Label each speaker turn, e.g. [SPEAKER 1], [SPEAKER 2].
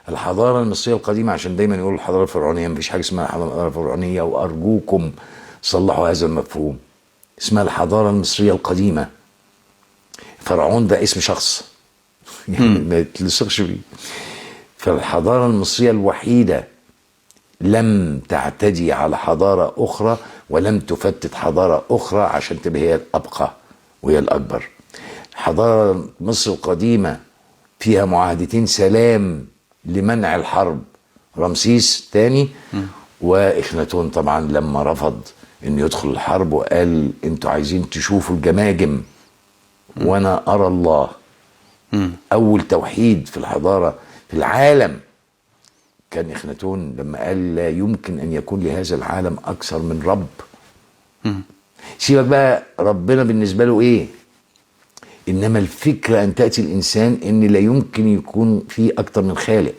[SPEAKER 1] الحضاره المصريه القديمه، عشان دايما يقولوا الحضاره الفرعونيه، مفيش حاجه اسمها الحضاره الفرعونيه، وارجوكم صلحوا هذا المفهوم. اسمها الحضاره المصريه القديمه. فرعون ده اسم شخص يعني ما يتلصقش بيه. فالحضاره المصريه الوحيده لم تعتدي على حضاره اخرى، ولم تفتت حضاره اخرى عشان تبقى هي الابقى وهي الاكبر. حضاره مصر القديمه فيها معاهدتين سلام لمنع الحرب، رمسيس تاني واخناتون طبعا لما رفض انه يدخل الحرب وقال انتوا عايزين تشوفوا الجماجم وانا ارى الله. اول توحيد في الحضاره في العالم كان اخناتون لما قال لا يمكن ان يكون لهذا العالم اكثر من رب. سيبك بقى ربنا بالنسبه له ايه، انما الفكره ان تاتي الانسان ان لا يمكن يكون في اكثر من خالق.